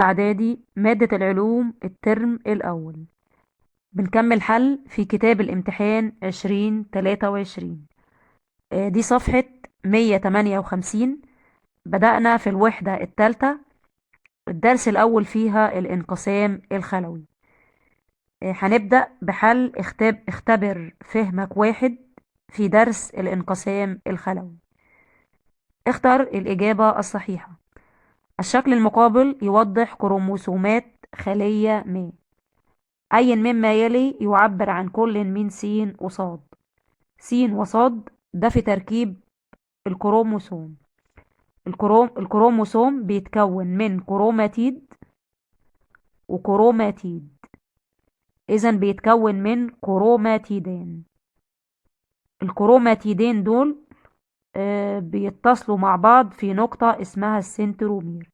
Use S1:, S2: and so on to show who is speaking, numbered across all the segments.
S1: إعدادي مادة العلوم الترم الأول. بنكمل حل في كتاب الامتحان 2023. دي صفحة 158. بدأنا في الوحدة الثالثة. الدرس الأول فيها الانقسام الخلوي. هنبدأ بحل اختبر فهمك واحد في درس الانقسام الخلوي. اختر الإجابة الصحيحة. الشكل المقابل يوضح كروموسومات خلية ما. أي مما يلي يعبر عن كل من س وصاد. س وصاد ده في تركيب الكروموسوم. الكروموسوم بيتكون من كروماتيد وكروماتيد. إذا بيتكون من كروماتيدين. الكروماتيدين دول بيتصلوا مع بعض في نقطة اسمها السنترومير.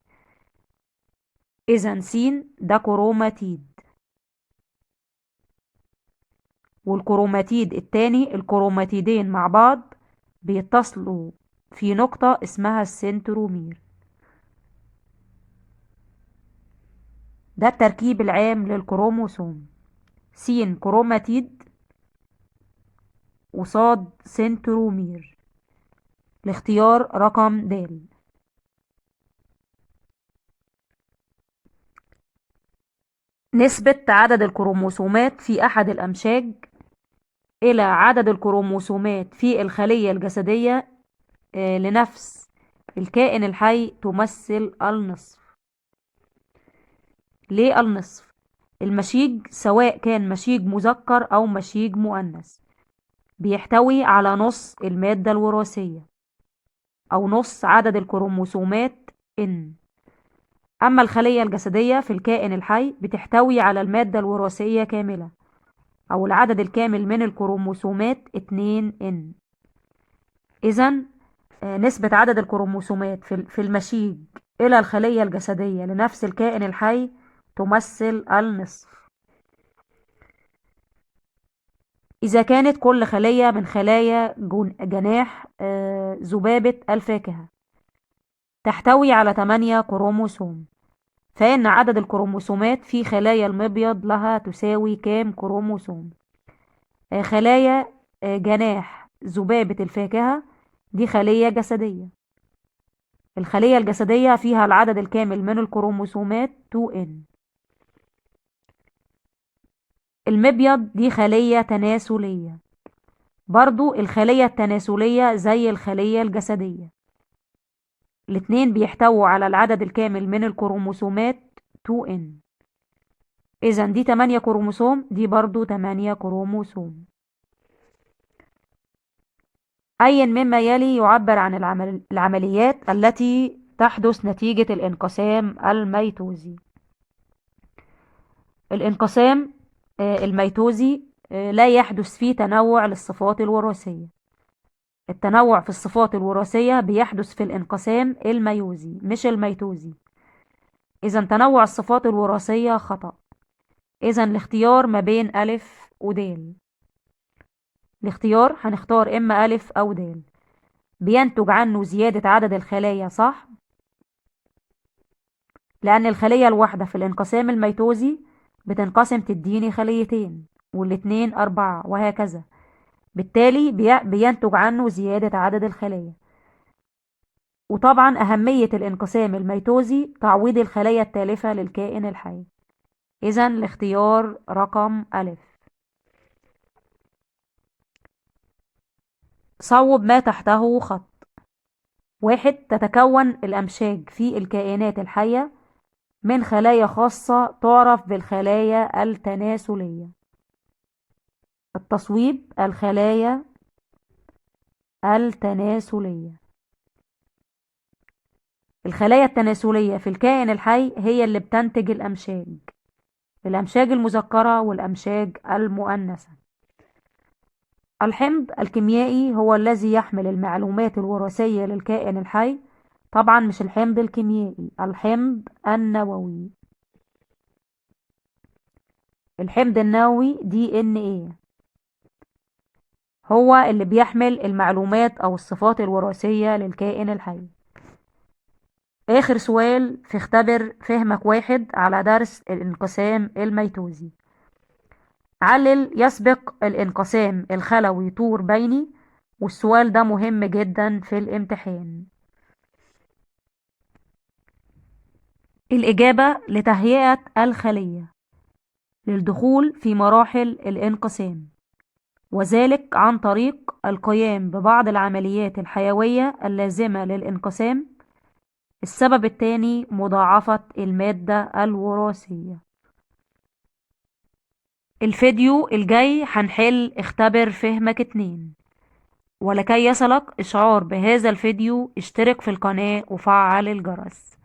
S1: إذا س ده كروماتيد، والكروماتيد التاني الكروماتيدين مع بعض بيتصلوا في نقطة اسمها السنترومير. ده التركيب العام للكروموسوم. س كروماتيد وصاد سنترومير. الاختيار رقم د. نسبة عدد الكروموسومات في أحد الأمشاج إلى عدد الكروموسومات في الخلية الجسدية لنفس الكائن الحي تمثل النصف. ليه النصف؟ المشيج سواء كان مشيج مذكر أو مشيج مؤنث بيحتوي على نص المادة الوراثية أو نص عدد الكروموسومات N. أما الخلية الجسدية في الكائن الحي بتحتوي على المادة الوراثية كاملة أو العدد الكامل من الكروموسومات 2N. إذن نسبة عدد الكروموسومات في المشيج إلى الخلية الجسدية لنفس الكائن الحي تمثل النصف. إذا كانت كل خلية من خلايا جناح ذبابة الفاكهة تحتوي على 8 كروموسوم، فإن عدد الكروموسومات في خلايا المبيض لها تساوي كام كروموسوم؟ خلايا جناح ذبابة الفاكهة دي خلية جسدية. الخلية الجسدية فيها العدد الكامل من الكروموسومات 2N. المبيض دي خلية تناسلية. برضو الخلية التناسلية زي الخلية الجسدية. الاتنين بيحتووا على العدد الكامل من الكروموسومات 2N. إذا دي 8 كروموسوم، دي برضو 8 كروموسوم. أي مما يلي يعبر عن العمليات التي تحدث نتيجة الانقسام الميتوزي. الانقسام الميتوزي لا يحدث فيه تنوع للصفات الوراثية. التنوع في الصفات الوراثية بيحدث في الانقسام الميوزي مش الميتوزي. إذا تنوع الصفات الوراثية خطأ. إذا الاختيار ما بين ألف ودال. الاختيار هنختار إما ألف أو دال. بينتج عنه زيادة عدد الخلايا، صح؟ لأن الخلية الواحدة في الانقسام الميتوزي بتنقسم تديني خليتين والاتنين 4 وهكذا. بالتالي بينتج عنه زيادة عدد الخلايا. وطبعا أهمية الانقسام الميتوزي تعويض الخلايا التالفة للكائن الحي. إذا الاختيار رقم ألف. صوب ما تحته خط. 1. تتكون الأمشاج في الكائنات الحية من خلايا خاصة تعرف بالخلايا التناسلية. التصويب الخلايا التناسلية. الخلايا التناسلية في الكائن الحي هي اللي بتنتج الأمشاج المذكرة والأمشاج المؤنثة. الحمض الكيميائي هو الذي يحمل المعلومات الوراثية للكائن الحي. طبعا مش الحمض الكيميائي، الحمض النووي. الحمض النووي DNA هو اللي بيحمل المعلومات أو الصفات الوراثية للكائن الحي. آخر سؤال في اختبر فهمك واحد على درس الانقسام الميتوزي. علل يسبق الانقسام الخلوي طور بيني، والسؤال ده مهم جدا في الامتحان. الإجابة لتهيئة الخلية للدخول في مراحل الانقسام، وذلك عن طريق القيام ببعض العمليات الحيوية اللازمة للانقسام. السبب الثاني مضاعفة المادة الوراثية. الفيديو الجاي هنحل اختبر فهمك 2، ولكي يصلك إشعار بهذا الفيديو اشترك في القناة وفعل الجرس.